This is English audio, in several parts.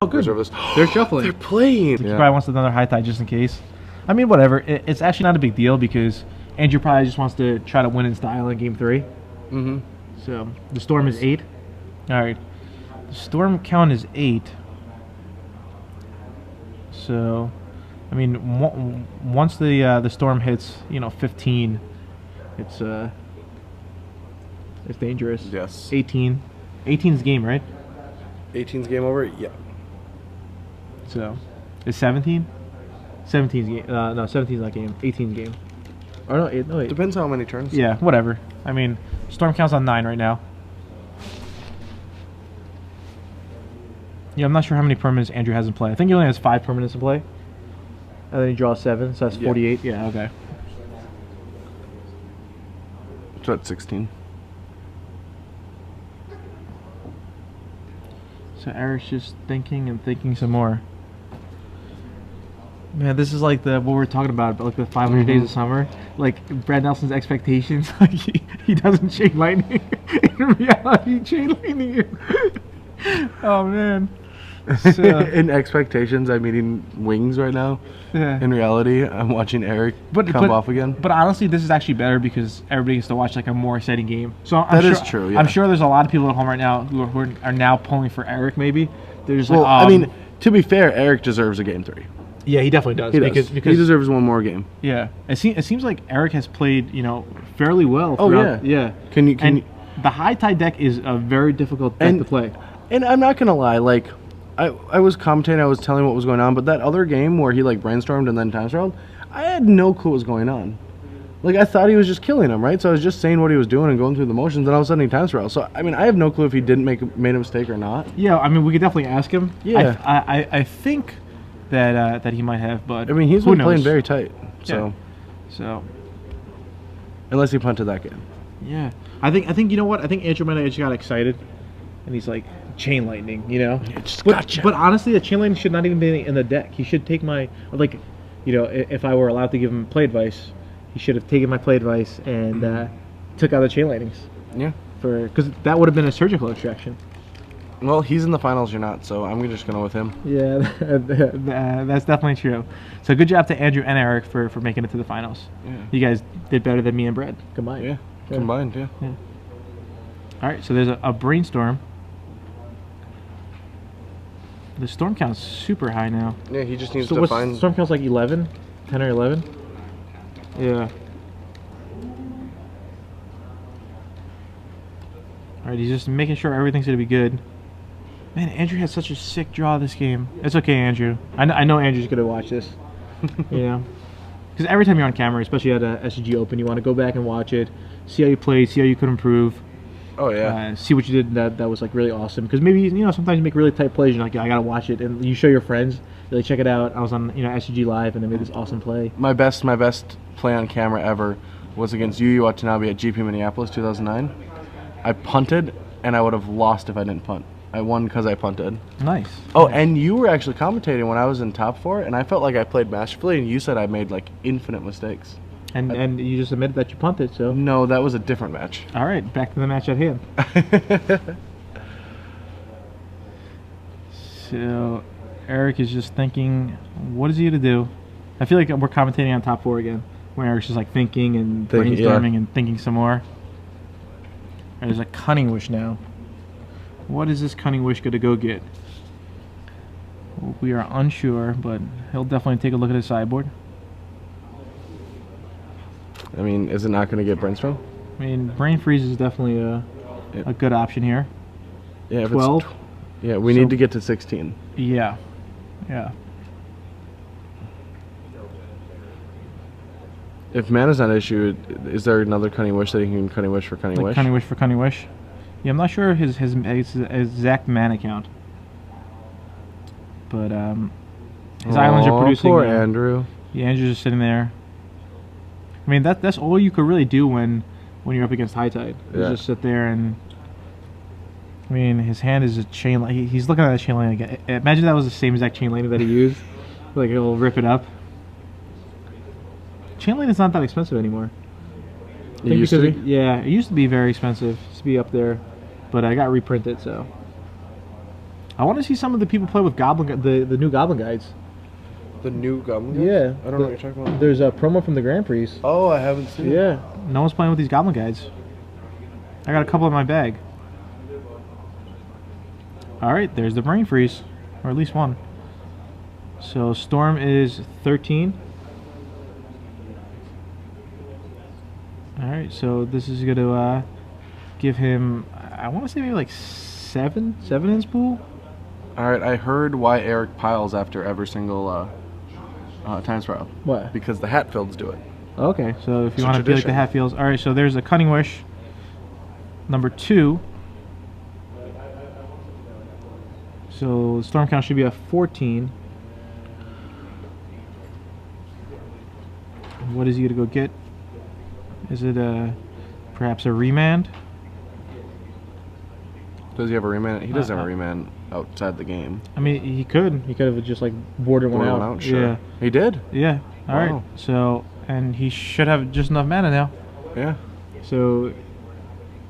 Oh, good. Reserve list. They're shuffling. They're playing. He probably wants another high tide just in case. I mean, whatever. It's actually not a big deal because Andrew probably just wants to try to win in style in Game 3. Mm-hmm. So the storm is 8. All right. The storm count is 8. So, I mean, once the storm hits, 15, it's dangerous. Yes. 18. 18's game, right? 18's game over? Yeah. So, is 17? 17's game. No, 17's not game. 18's game. Or no, 8. No, 8. Depends how many turns. Yeah, whatever. I mean, storm count's on 9 right now. Yeah, I'm not sure how many permanents Andrew has in play. I think he only has 5 permanents in play. And then he draws 7, so that's 48. Yeah, okay. So that's 16. So Eric's just thinking and thinking some more. Man, this is like what we're talking about, like the 500 days of summer. Like Brad Nelson's expectations. Like he doesn't chain lightning. In reality, chain lightning you. Oh man. So, in expectations, I'm eating wings right now. Yeah. In reality, I'm watching Eric come off again. But honestly, this is actually better because everybody gets to watch like a more exciting game. So That is true. Yeah. I'm sure there's a lot of people at home right now who are now pulling for Eric. Maybe they're just Well, like, I mean, to be fair, Eric deserves a game 3. yeah, he definitely does. He does. Because He deserves one more game. yeah, it seems like Eric has played fairly well. Oh, throughout, yeah. And the high tide deck is a very difficult deck to play. And I'm not gonna lie, like I was commentating, I was telling what was going on, but that other game where he like brainstormed and then time traveled, I had no clue what was going on. Like I thought he was just killing him, right? So I was just saying what he was doing and going through the motions, and all of a sudden he time traveled. So I mean, I have no clue if he didn't made a mistake or not. Yeah, I mean, we could definitely ask him. Yeah. I think that he might have, but I mean, he's who been playing knows? very tight. So So unless he punted that game. yeah, I think you know what? I think Andrew might have just got excited, and he's like chain lightning, But honestly, the chain lightning should not even be in the deck. He should take if I were allowed to give him play advice, he should have taken my play advice and took out the chain lightnings. Yeah. Because that would have been a surgical extraction. Well, he's in the finals, you're not, so I'm just gonna go with him. Yeah, that's definitely true. So good job to Andrew and Eric for making it to the finals. Yeah. You guys did better than me and Brad combined. Yeah. Combined, yeah. All right, so there's a brainstorm. The storm count's super high now. Yeah, he just needs So to find. storm count's like 11, 10 or 11. Yeah. All right, he's just making sure everything's gonna be good. Man, Andrew had such a sick draw this game. It's okay, Andrew. I know Andrew's gonna watch this. Because every time you're on camera, especially at a SCG Open, you want to go back and watch it, see how you played, see how you could improve. Oh yeah. See what you did that was like really awesome. Because maybe sometimes you make really tight plays. You're like, I gotta watch it, and you show your friends. They like, check it out. I was on SCG Live, and I made this awesome play. My best play on camera ever was against Yu Watanabe at GP Minneapolis 2009. I punted, and I would have lost if I didn't punt. I won because I punted. Nice. Oh, and you were actually commentating when I was in top 4, and I felt like I played masterfully, and you said I made like infinite mistakes. And you just admitted that you punted, so. No, that was a different match. All right, back to the match at hand. So, Eric is just thinking, what is he going to do? I feel like we're commentating on top 4 again, where Eric's just like thinking and brainstorming and thinking some more. And there's a cunning wish now. What is this cunning wish going to go get? We are unsure, but he'll definitely take a look at his sideboard. I mean, is it not going to get brainstorm? I mean, brain freeze is definitely a good option here. Yeah, if 12. Yeah, we need to get to 16. Yeah. If mana's not an issue, is there another cunning wish that he can cunning wish for cunning wish? Cunning wish for cunning wish. Yeah, I'm not sure his exact mana count. But his islands are producing. Poor Andrew. Yeah, Andrew's just sitting there. I mean, that's all you could really do when you're up against high tide. Yeah. Just sit there and. I mean, his hand is a chain. He's looking at a chain lightning again. Imagine that was the same exact chain lightning that he used. Like he'll rip it up. Chain lightning is not that expensive anymore. It used to be? Yeah, it used to be very expensive. It used to be up there, but I got reprinted. So I want to see some of the people play with the new Goblin guides. The new Goblin guys? Yeah. I don't know what you're talking about. There's a promo from the Grand Prix. Oh, I haven't seen it. Yeah. No one's playing with these Goblin guides. I got a couple in my bag. Alright, there's the Brain Freeze. Or at least one. So Storm is 13. Alright, so this is going to give him, I want to say maybe like 7 in spool. Alright, I heard why Eric piles after every single time spiral. What? Because the Hatfields do it. Okay, so if It's you a want to feel like the tradition. Hatfields. Alright, so there's a Cunning Wish. Number 2. So the Storm count should be a 14. What is he going to go get? Is it perhaps a remand? Does he have a remand? He doesn't have a remand outside the game. I mean, he could. He could have just like boarded one Boarded out. one out, sure. Yeah. He did? Yeah. All right. Wow. So, and he should have just enough mana now. Yeah. So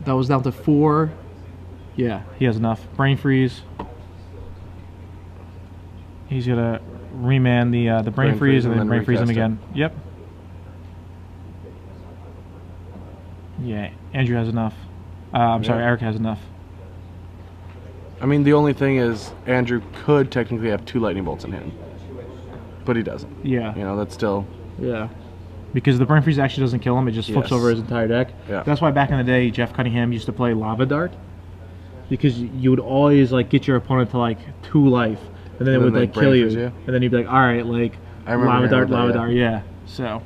that was down to 4. Yeah, he has enough. Brain Freeze. He's gonna remand the Brain Freeze and then Brain Freeze him recast it. again. Yep. Yeah, Andrew has enough. I'm sorry, Yeah. Eric has enough. I mean, the only thing is, Andrew could technically have 2 lightning bolts in hand. But he doesn't. Yeah. You know, that's still... Yeah. Because the Brain Freeze actually doesn't kill him, it just flips Yes. over his entire deck. Yeah. That's why back in the day, Jeff Cunningham used to play Lava Dart. Because you would always like get your opponent to like 2 life, and then it And would then like they'd kill Brain you. Freeze you. And then you'd be like, alright, like I remember Lava hearing Dart, about Lava that, Dart, yeah. So.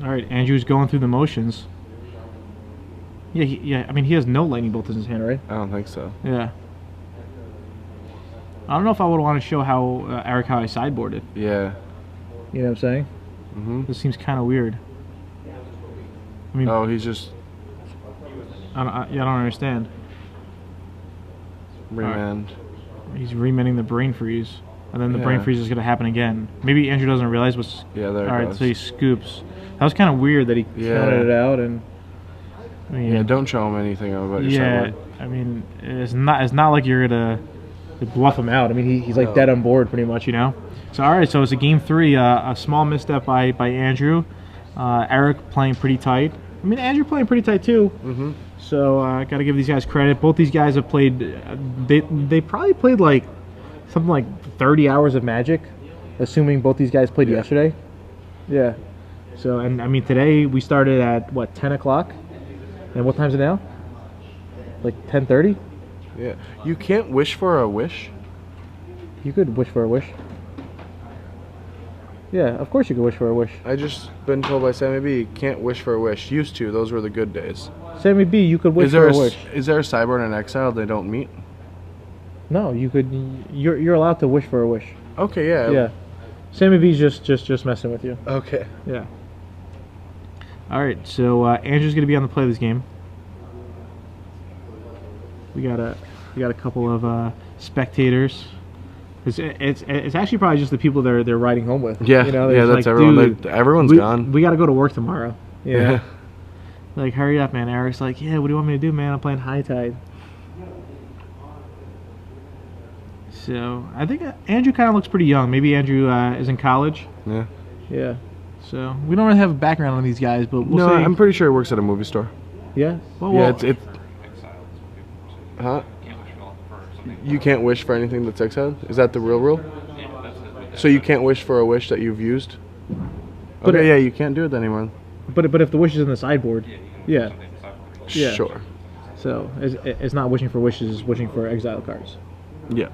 Alright, Andrew's going through the motions. Yeah, I mean, he has no lightning bolts in his hand, right? I don't think so. Yeah. I don't know if I would want to show how Eric how I sideboarded. Yeah. You know what I'm saying? Mm-hmm. This seems kind of weird. I mean, Oh, he's just I don't understand. remand. He's remending the Brain Freeze, and then the Brain Yeah. Freeze is going to happen again. Maybe Andrew doesn't realize what's... Yeah, there it Alright, goes. so he scoops. That was kind of weird that he counted it out, and... I mean, Yeah, don't show him anything about your yeah, sideboard. I mean, it's not like you're going to bluff him out. I mean, he's like No. dead on board pretty much, you know? So, alright, so it's a game 3, a small misstep by Andrew. Eric playing pretty tight. I mean, Andrew playing pretty tight too. Mm-hmm. So I got to give these guys credit. Both these guys have played. They probably played like something like 30 hours of Magic, assuming both these guys played yesterday. Yeah. So and I mean today we started at what 10 o'clock, and what time's it now? Like 10:30. Yeah. You can't wish for a wish? You could wish for a wish. Yeah, of course you could wish for a wish. I just been told by Sammy B you can't wish for a wish. Used to. Those were the good days. Sammy B, you could wish Is there for a wish. is there a sideboard and exile they don't meet? No, you could. You're allowed to wish for a wish. Okay, yeah. Yeah. Sammy B's just messing with you. Okay. Yeah. All right, so Andrew's gonna be on the play this game. We got a couple of spectators. It's actually probably just the people they're riding home with. Yeah, you know, yeah, there's that's like, everyone. "Dude, Everyone's gone. We got to go to work tomorrow. Yeah. Like, hurry up, man. Eric's like, yeah, what do you want me to do, man? I'm playing High Tide. So I think Andrew kind of looks pretty young. Maybe Andrew is in college. Yeah. Yeah. So we don't really have a background on these guys, but we'll No, see. I'm pretty sure he works at a movie store. Yeah. Well, Yeah, it's huh? You can't wish for anything that's exiled? Is that the real rule? So you can't wish for a wish that you've used? But Okay, yeah, you can't do it anymore. But if the wish is in the sideboard, yeah. Yeah. Sure. So it's not wishing for wishes; it's wishing for exile cards. Yeah.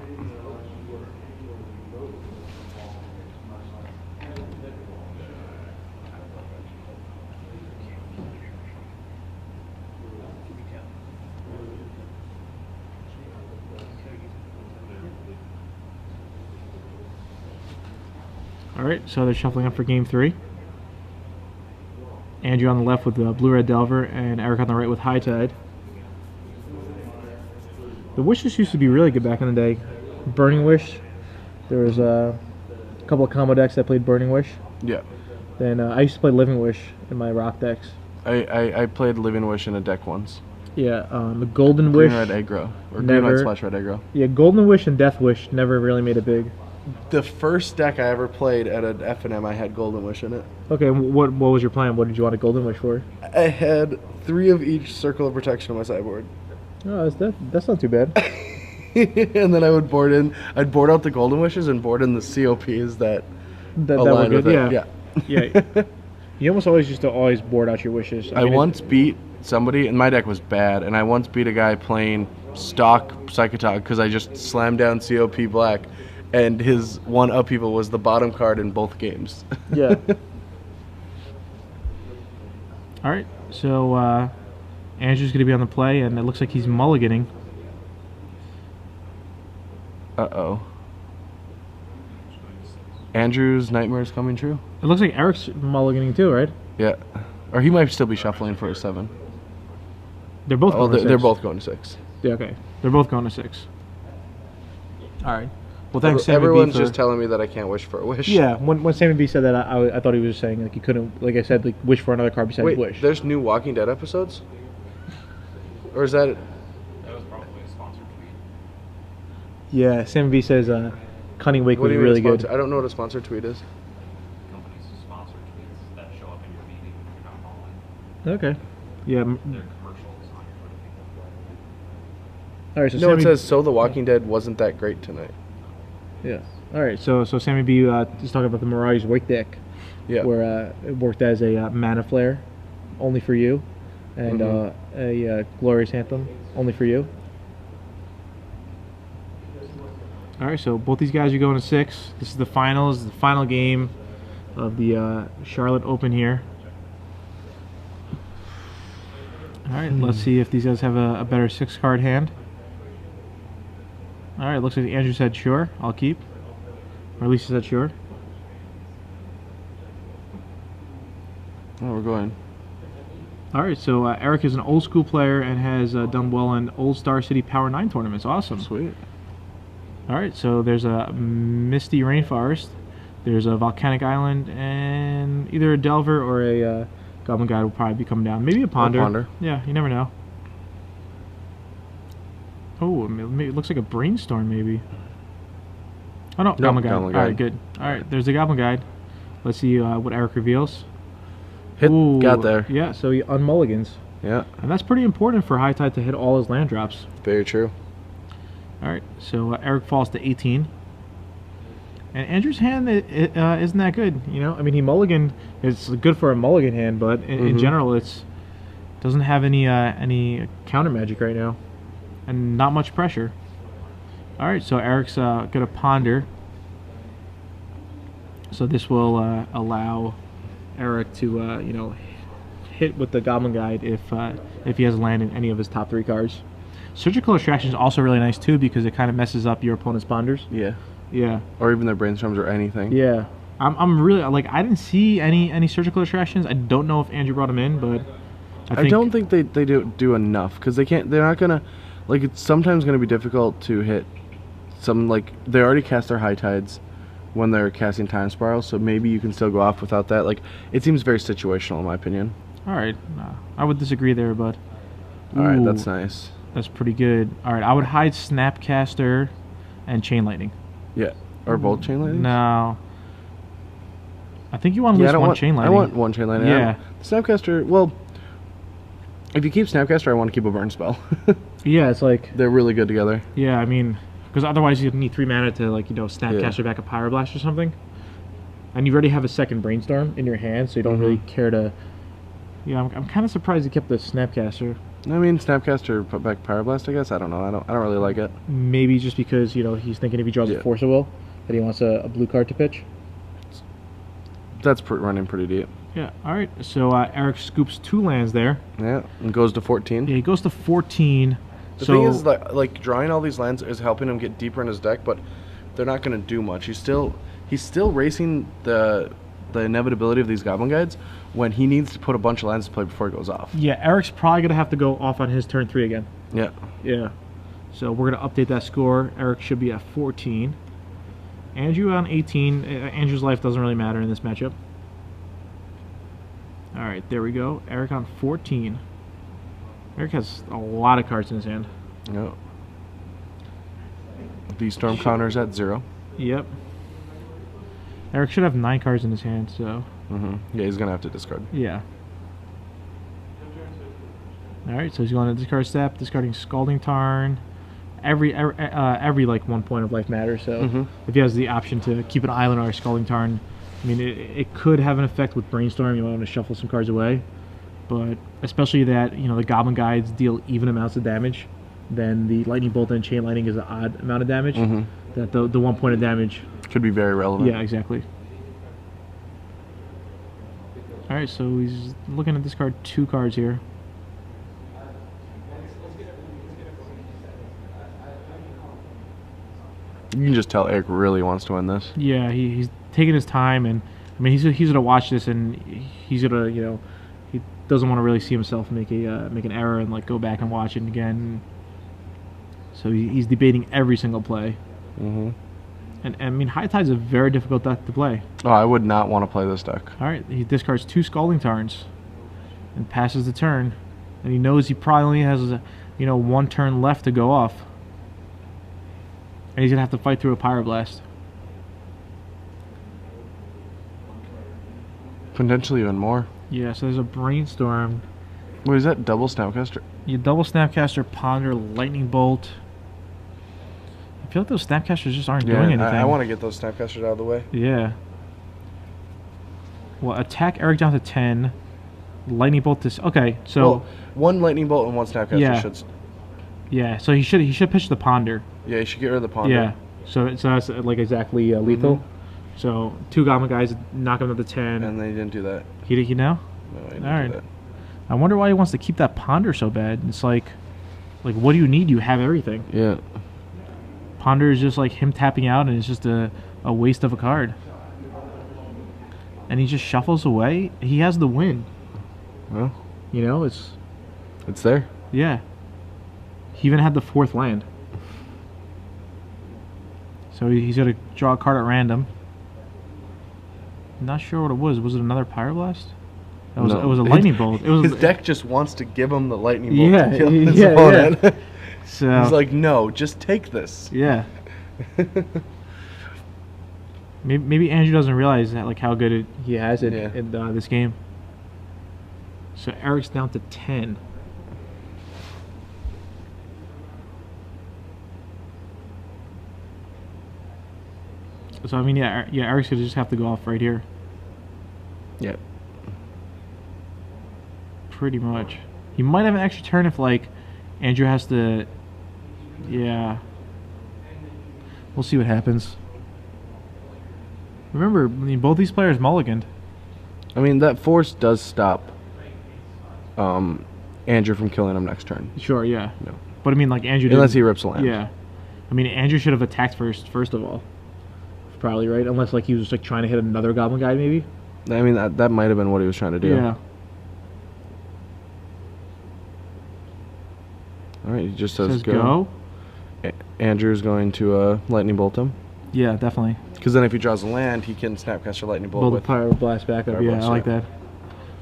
All right, so they're shuffling up for game 3. Andrew on the left with the Blue-Red Delver, and Eric on the right with High Tide. The wishes used to be really good back in the day. Burning Wish. There was a couple of combo decks that played Burning Wish. Yeah. Then I used to play Living Wish in my rock decks. I played Living Wish in a deck once. Yeah, Golden Green Wish. red aggro. Or green Never. red slash red aggro. Yeah, Golden Wish and Death Wish never really made it big. The first deck I ever played at an F&M, I had Golden Wish in it. Okay, what was your plan? What did you want a Golden Wish for? I had 3 of each Circle of Protection on my sideboard. Oh, that's not too bad. And then I would I'd board out the Golden Wishes and board in the COPs that That were align good. with Yeah. it. Yeah. You almost always used to board out your wishes. I once beat somebody, and my deck was bad, and I once beat a guy playing stock Psychotog because I just slammed down COP black, and his one upheaval was the bottom card in both games. Yeah. All right, so Andrew's going to be on the play, and it looks like he's mulliganing. Uh-oh. Andrew's nightmare is coming true? It looks like Eric's mulliganing too, right? Yeah. Or he might still be shuffling for a 7. They're both going to 6. They're both going to 6. Yeah, okay. They're both going to 6. All right. Well, thanks, Sammy B. Everyone's just telling me that I can't wish for a wish. Yeah, when Sammy B said that, I thought he was just saying like you couldn't, like I said, like wish for another card besides Wait, wish. there's new Walking Dead episodes? Or is that... That was probably a sponsored tweet. Yeah, Sammy B says Cunning Wake What was do you mean really sponsor? good. I don't know what a sponsored tweet is. Companies sponsor tweets that show up in your feed even if you're not following. Okay. Yeah. They're commercials on your Twitter feed. All right. So No, Sammy, it says, so The Walking Dead wasn't that great tonight. Yeah. All right. So Sammy B is talking about the Mirage Wake deck, Yeah. where it worked as a Mana Flare, only for you, and a Glorious Anthem, only for you. All right. So both these guys are going to 6. This is the finals, the final game of the Charlotte Open here. All right. Let's see if these guys have a better 6-card hand. All right, looks like Andrew said sure, I'll keep. Or at least he said sure. Oh, we're going. All right, so Eric is an old school player and has done well in Old Star City Power 9 tournaments. Awesome. Sweet. All right, so there's a Misty Rainforest, there's a Volcanic Island, and either a Delver or a Goblin Guide will probably be coming down. Maybe a Ponder. Ponder. Yeah, you never know. Oh, it looks like a Brainstorm, maybe. Oh, no, Goblin Guide. Goblin All right, Guide. good. All right, there's the Goblin Guide. Let's see what Eric reveals. Got there. Yeah, so he unmulligans. Yeah, And that's pretty important for High Tide to hit all his land drops. very true. All right, so Eric falls to 18. And Andrew's hand isn't that good, you know? I mean, he mulliganed. It's good for a mulligan hand, but in general, it's doesn't have any counter magic right now. And not much pressure. All right, so Eric's gonna ponder. So this will allow Eric to, hit with the Goblin Guide if he has land in any of his top 3 cards. Surgical Extraction is also really nice too because it kind of messes up your opponent's ponders. Yeah. Yeah. Or even their brainstorms or anything. Yeah. I'm really like I didn't see any Surgical Extractions. I don't know if Andrew brought them in, but I don't think they do enough because they're not gonna, like, it's sometimes gonna be difficult to hit some, like, they already cast their High Tides when they're casting Time Spiral, so maybe you can still go off without that. Like, it seems very situational in my opinion. All right. I would disagree there, but All right, Ooh, that's nice. That's pretty good. All right, I would hide Snapcaster and Chain Lightning. Yeah, or both Chain Lightning. No. I think you want at least one Chain Lightning. I want one Chain Lightning. Yeah. Snapcaster. Well, if you keep Snapcaster, I want to keep a Burn Spell. Yeah, it's like They're really good together. yeah. I mean, because otherwise you need 3 mana to Snapcaster back a Pyroblast or something, and you already have a second Brainstorm in your hand, so you don't really care to. Yeah, I'm kind of surprised you kept the Snapcaster. I mean, Snapcaster put back Pyroblast. I guess I don't know. I don't really like it. Maybe just because he's thinking if he draws a Force of Will that he wants a blue card to pitch. That's running pretty deep. Yeah. All right. So Eric scoops 2 lands there. Yeah, and goes to 14. Yeah, he goes to 14. The thing is, like drawing all these lands is helping him get deeper in his deck, but they're not going to do much. He's still racing the inevitability of these Goblin Guides when he needs to put a bunch of lands to play before he goes off. Yeah, Eric's probably gonna have to go off on his turn 3 again. Yeah. Yeah. So we're gonna update that score. Eric should be at 14. Andrew on 18. Andrew's life doesn't really matter in this matchup. All right, there we go. Eric on 14. Eric has a lot of cards in his hand. Yep. The storm counter's at 0. Yep. Eric should have 9 cards in his hand, so Yeah, he's gonna have to discard. yeah. All right, so he's going to discard step, discarding Scalding Tarn. Every like 1 point of life matters. So if he has the option to keep an island or a Scalding Tarn, I mean, it could have an effect with Brainstorm. You want to shuffle some cards away, but especially that the Goblin Guides deal even amounts of damage, then the Lightning Bolt and Chain Lightning is an odd amount of damage. That the 1 point of damage could be very relevant. Yeah, exactly. All right, so he's looking to discard 2 cards here. You can just tell Eric really wants to win this. Yeah, he's taking his time, and I mean he's gonna watch this, and he's gonna he doesn't want to really see himself make an error and like go back and watch it again. So he's debating every single play. And I mean High Tide's a very difficult deck to play. Oh, I would not want to play this deck. All right, he discards 2 Scalding Tarns and passes the turn, and he knows he probably only has 1 turn left to go off. And he's going to have to fight through a Pyroblast. Potentially even more. Yeah, so there's a Brainstorm. What is that? Double Snapcaster? You double Snapcaster, Ponder, Lightning Bolt. I feel like those Snapcasters just aren't doing anything. I want to get those Snapcasters out of the way. Yeah. Well, attack Eric down to 10. Lightning Bolt this. Okay, so well, 1 Lightning Bolt and 1 Snapcaster should. Yeah, so he should pitch the Ponder. Yeah, you should get rid of the Ponder. Yeah, so that's like exactly lethal. So 2 Goblin Guys knock him down to 10. And they didn't do that. He know? No, he didn't All right. do that. I wonder why he wants to keep that Ponder so bad. It's like what do you need? You have everything. Yeah. Ponder is just like him tapping out, and it's just a waste of a card. And he just shuffles away. He has the win. Well, it's there. Yeah. He even had the 4th land. So he's got to draw a card at random. Not sure what it was. Was it another Pyroblast? It was a Lightning Bolt. It was his deck just wants to give him the Lightning Bolt Yeah, to kill his yeah, opponent. yeah. So he's like, no, just take this. yeah. Maybe Andrew doesn't realize that how good he has it in this game. So Eric's down to 10. So I mean, Eric's gonna just have to go off right here. Yeah. Pretty much. He might have an extra turn if Andrew has to. Yeah. We'll see what happens. Remember, I mean, both these players mulliganed. I mean, that force does stop Andrew from killing him next turn. Sure, yeah. No. But I mean, Andrew. Unless he rips a land. Yeah. I mean, Andrew should have attacked first of all. Probably, right? Unless he was trying to hit another Goblin Guide, maybe. I mean, that might have been what he was trying to do. Yeah. All right, he just says go. Andrew's going to Lightning Bolt him. Yeah, definitely. Because then if he draws a land, he can Snapcaster Lightning Bolt Build with a Pyroblast back up. Yeah, Pyroblast, I like that.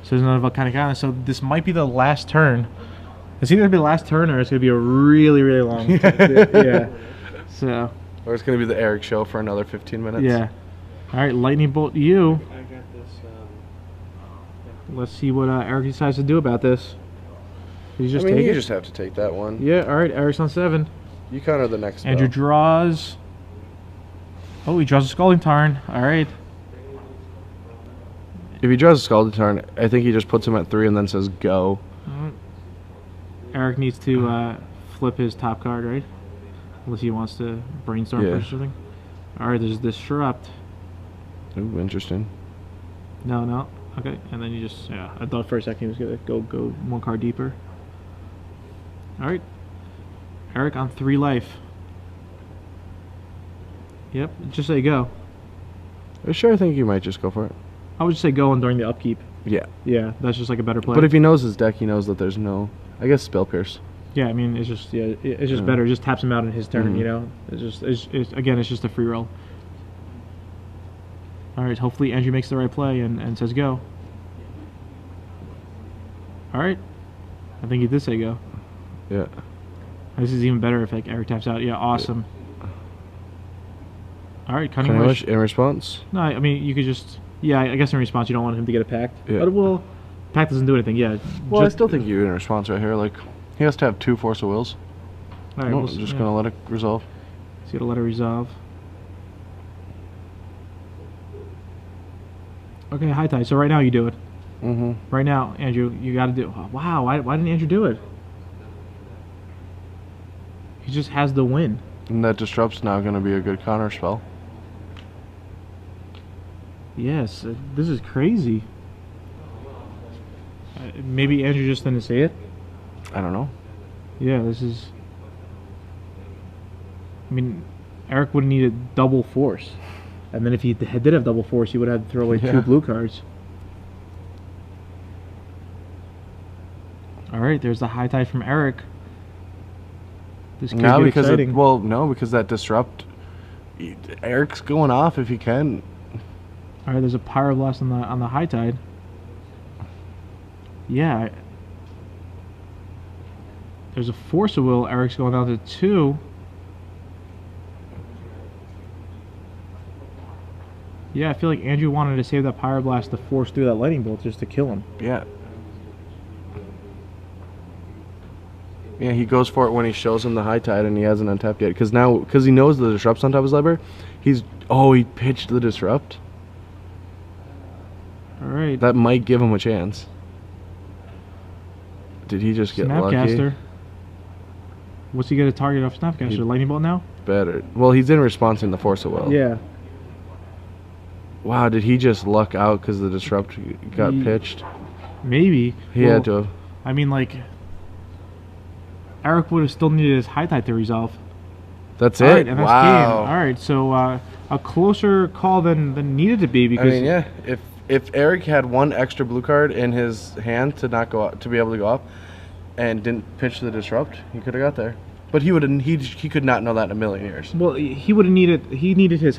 So there's another Volcanic Island. So this might be the last turn. It's either going to be the last turn or it's going to be a really, really long yeah. So. Or it's going to be the Eric show for another 15 minutes. Yeah. All right, Lightning Bolt you. I got this. Let's see what Eric decides to do about this. Did he just take you it? just have to take that one. Yeah, all right, Eric's on 7. You counter the next spell. Andrew draws. Oh, he draws a Scalding Tarn. All right. If he draws a Scalding Tarn, I think he just puts him at 3 and then says go. Eric needs to flip his top card, right? Unless he wants to Brainstorm first or something. All right, there's Disrupt. Ooh, interesting. No. Okay, and then you just, I thought for a second he was going to go 1 card deeper. All right. Eric on 3 life. Yep, just say go. Sure, I think you might just go for it. I would just say go on during the upkeep. Yeah. Yeah, that's just a better play. But if he knows his deck, he knows that there's no, I guess, Spell Pierce. Yeah, I mean, it's just better. It just taps him out in his turn, It's just a free roll. All right, hopefully Andrew makes the right play and says go. All right. I think he did say go. Yeah. This is even better if like Eric taps out. Yeah, awesome. All right, Cunning Cunning Wish. Wish in response. No, I mean you could just. Yeah, I guess in response you don't want him to get a pact. Yeah. But well, pact doesn't do anything. Yeah. Well, I still think you in response right here. Like, he has to have 2 Force of Wills. All right, No, we'll, I'm just yeah. gonna let it resolve. So you gotta let it resolve. Okay, high tide. So right now you do it. Mm-hmm. Right now, Andrew, you gotta do. Wow, why didn't Andrew do it? He just has the win. And that Disrupt's now gonna be a good counter spell. Yes, this is crazy. Maybe Andrew just didn't say it. I don't know. Yeah, this is. I mean, Eric would have needed double force, and then if he did have double force, he would have to throw away 2 Yeah. blue cards. All right, there's the high tide from Eric. This could Now get because exciting. no, because that Disrupt, Eric's going off if he can. All right, there's a Pyroblast on the high tide. Yeah. There's a Force of Will. Eric's going down to 2. Yeah, I feel like Andrew wanted to save that Pyroblast to force through that Lightning Bolt just to kill him. Yeah. Yeah, he goes for it when he shows him the high tide and he hasn't untapped yet. Because he knows the Disrupt's on top of his library. He pitched the Disrupt. All right. That might give him a chance. Did he just get lucky? Snapcaster. What's he going to target off Snapcaster? Lightning Bolt now? Better. Well, he's in response in the Force of Will. Yeah. Wow, did he just luck out because the Disrupt got pitched? Maybe. He had to have. I mean, like, Eric would have still needed his high tide to resolve. That's All it. right, and that's game. All Wow. right, so a closer call than needed to be because I mean, yeah. If Eric had 1 extra blue card in his hand to not go out, to be able to go up, and didn't pitch the Disrupt, he could have got there. But he could not know that in a million years. well, he would have needed his